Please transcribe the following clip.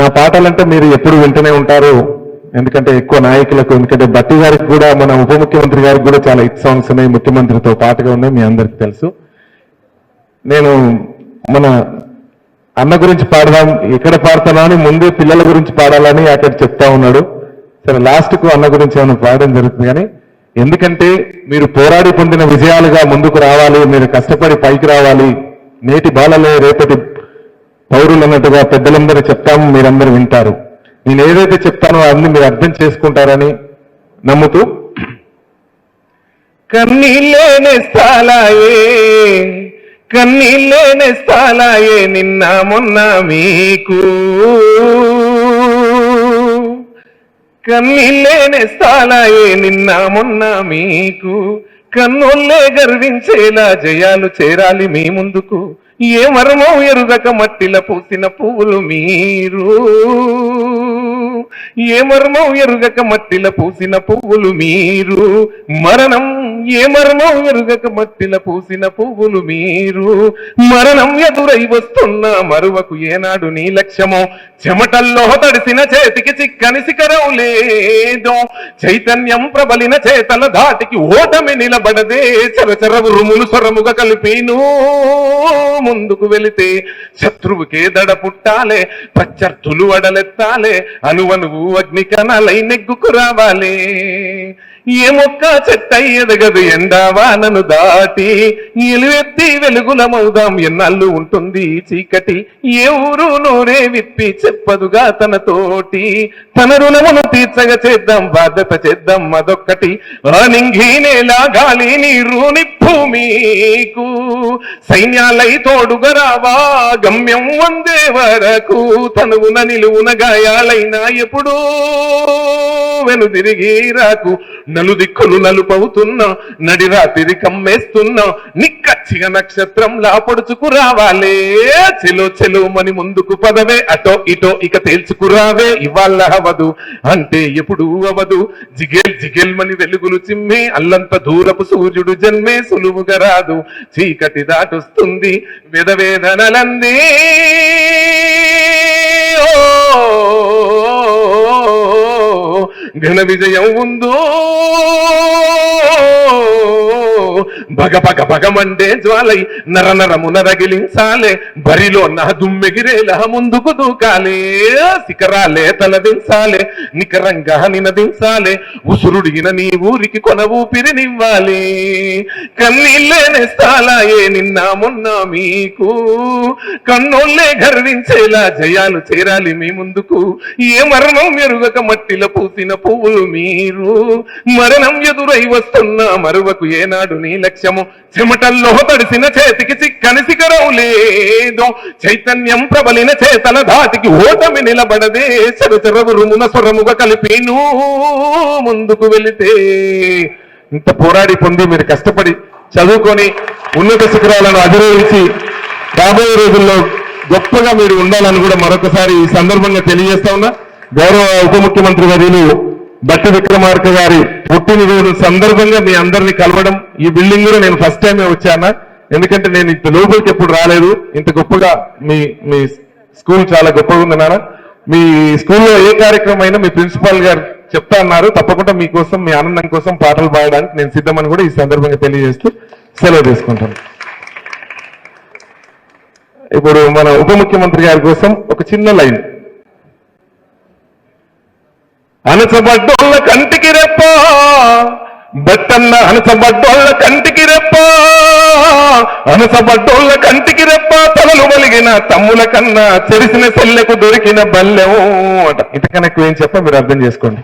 నా పాటలంటే మీరు ఎప్పుడు వింటూనే ఉంటారు, ఎందుకంటే ఎక్కువ నాయకులకు, ఎందుకంటే బట్టి గారికి కూడా, మన ఉప ముఖ్యమంత్రి గారికి కూడా చాలా హిట్ సాంగ్స్ ఉన్నాయి, ముఖ్యమంత్రితో పాటుగా ఉన్నాయి, మీ అందరికి తెలుసు. నేను మన అన్న గురించి పాడదాం, ఎక్కడ పాడతానా అని ముందే పిల్లల గురించి పాడాలని అక్కడ చెప్తా ఉన్నాడు. సరే, లాస్ట్కు అన్న గురించి ఏమైనా పాడడం జరుగుతుంది. కానీ ఎందుకంటే మీరు పోరాడి పొందిన విజయాలుగా ముందుకు రావాలి, మీరు కష్టపడి పైకి రావాలి, నేటి బాలలే రేపటి పౌరులు అన్నట్టుగా పెద్దలందరూ చెప్తాము, మీరందరూ వింటారు. నేను ఏదైతే చెప్తానో అన్ని మీరు అర్థం చేసుకుంటారని నమ్ముతూ, కన్నీళ్ళేనే స్థాలాయే నిన్న మొన్న మీకు, కన్నీళ్ళేనే స్థాలాయే నిన్న మొన్న మీకు, కన్నుల్లే గర్వించేలా జయాలు చేరాలి మీ ముందుకు. ఏ మర్మో ఎరుగక మట్టిల పూసిన పువ్వులు మీరు, ఏ మర్మం ఎరుగక మట్టిల పూసిన పువ్వులు మీరు, మరణం ఏ మర్మం ఎరుగక మట్టిల పూసిన పువ్వులు మీరు, మరణం ఎదురై వస్తున్న మరువకు ఏనాడు నీ లక్ష్యమో, చెమటల్లో తడిసిన చేతికి చిక్కని శిఖరం లేదో, చైతన్యం ప్రబలిన చేతల ధాటికి ఓటమి నిలబడదే, చరచర ఉరుములు స్వరముగా కలిపిను ముందుకు వెళితే, శత్రువుకే దడ పుట్టాలే, ప్రత్యర్థులు అడలెత్తాలే, అనువనువు అగ్నికణాలై నెగ్గుకు రావాలే. ఏ మొక్క చెట్టై ఎదగదు ఎండావానను దాటి, ఎలువెత్తి వెలుగులమవుదాం ఎన్నాళ్ళు ఉంటుంది చీకటి, ఏ ఊరు నోరే విప్పి చెప్పదుగా తనతోటి, తన రుణమును తీర్చగా చేద్దాం బాధ్యత చేద్దాం అదొక్కటి. నింగి నేల గాలి నీరు నిప్పు మీకు, సైన్యాలై తోడుగా రావా గమ్యం వందే వరకు, తనువున నిలువున గాయాలైనా ఎప్పుడూ వెనుదిరిగి రాకు, నలుదిక్కులు నలుపవుతున్నా నడిరాతిరి కమ్మేస్తున్నా, నిక్కచ్చిగా నక్షత్రంలా పొడుచుకు రావాలే, చెలో చెలో మని ముందుకు పదవే, అటో ఇటో ఇక తేల్చుకురావే, ఇవాళ అవదు అంటే ఎప్పుడు అవదు, జిగేల్ జిగేల్ మని వెలుగులు చిమ్మే, అల్లంత దూరపు సూర్యుడు జన్మే సులువుగా రాదు, చీకటి దాటొస్తుంది వేదవేదనలందే. ఘన విజయం ఉందో భగ భగ భగమండే జ్వాలై నర నరమున రగిలించాలే, బరిలో నా దుమ్మెగిరేలా ముందుకు దూకాలే, శిఖరాలే తలదించాలే, నికరంగా నినదించాలే, ఉసురుడిగిన నీ ఊరికి కొన ఊపిరినివ్వాలి. కన్నీళ్ళేనే స్థాలాయే నిన్న మొన్న మీకు, కన్నోళ్ళే గర్వించేలా జయాలు చేరాలి మీ ముందుకు. ఏ మరణం ఎరుగక మట్టిల పూసిన పువ్వులు మీరు, మరణం ఎదురై వస్తున్న మరువకు ఏనాడు నీ లక్ష్యము, చెమటల్లో తడిసిన చేతికి చిక్కని శిఖరం లేదో, చైతన్యం ప్రబలిన చేతల ధాటికి ఓటమి నిలబడదే, చరచర ఉరుమున స్వరముగా కలిపి ముందుకు వెళితే. ఇంత పోరాడి పొంది మీరు కష్టపడి చదువుకొని ఉన్నత శిఖరాలను అధిరోహించి రాబోయే రోజుల్లో గొప్పగా మీరు ఉండాలని కూడా మరొకసారి ఈ సందర్భంగా తెలియజేస్తా ఉన్నా. గౌరవ ఉప ముఖ్యమంత్రి వర్యులు బట్టి విక్రమార్క గారి పుట్టినరోజు సందర్భంగా మీ అందరినీ కలవడం, ఈ బిల్డింగ్ కూడా నేను ఫస్ట్ టైమే వచ్చానా, ఎందుకంటే నేను ఇంత లోపలికి ఎప్పుడు రాలేదు. ఇంత గొప్పగా మీ స్కూల్ చాలా గొప్పగా ఉంది నాన్న. మీ స్కూల్లో ఏ కార్యక్రమం అయినా మీ ప్రిన్సిపాల్ గారు చెప్తా అన్నారు, తప్పకుండా మీకోసం మీ ఆనందం కోసం పాటలు పాడడానికి నేను సిద్ధమని కూడా ఈ సందర్భంగా తెలియజేస్తూ సెలవు తీసుకుంటాను. ఇప్పుడు మన ఉప ముఖ్యమంత్రి గారి కోసం ఒక చిన్న లైన్. అనసబడ్డోళ్ళ కంటికి రెప్ప బట్టన్న, అనసబడ్డోళ్ళ కంటికి రెప్ప, అనసబడ్డోళ్ళ కంటికి రెప్ప, తలలు వలిగిన తమ్ముల కన్నా చెరిసిన సెల్లెకు దొరికిన బల్లెం అట. ఇంతకన్నా ఎక్కువ ఏం చెప్ప మీరు అర్థం చేసుకోండి.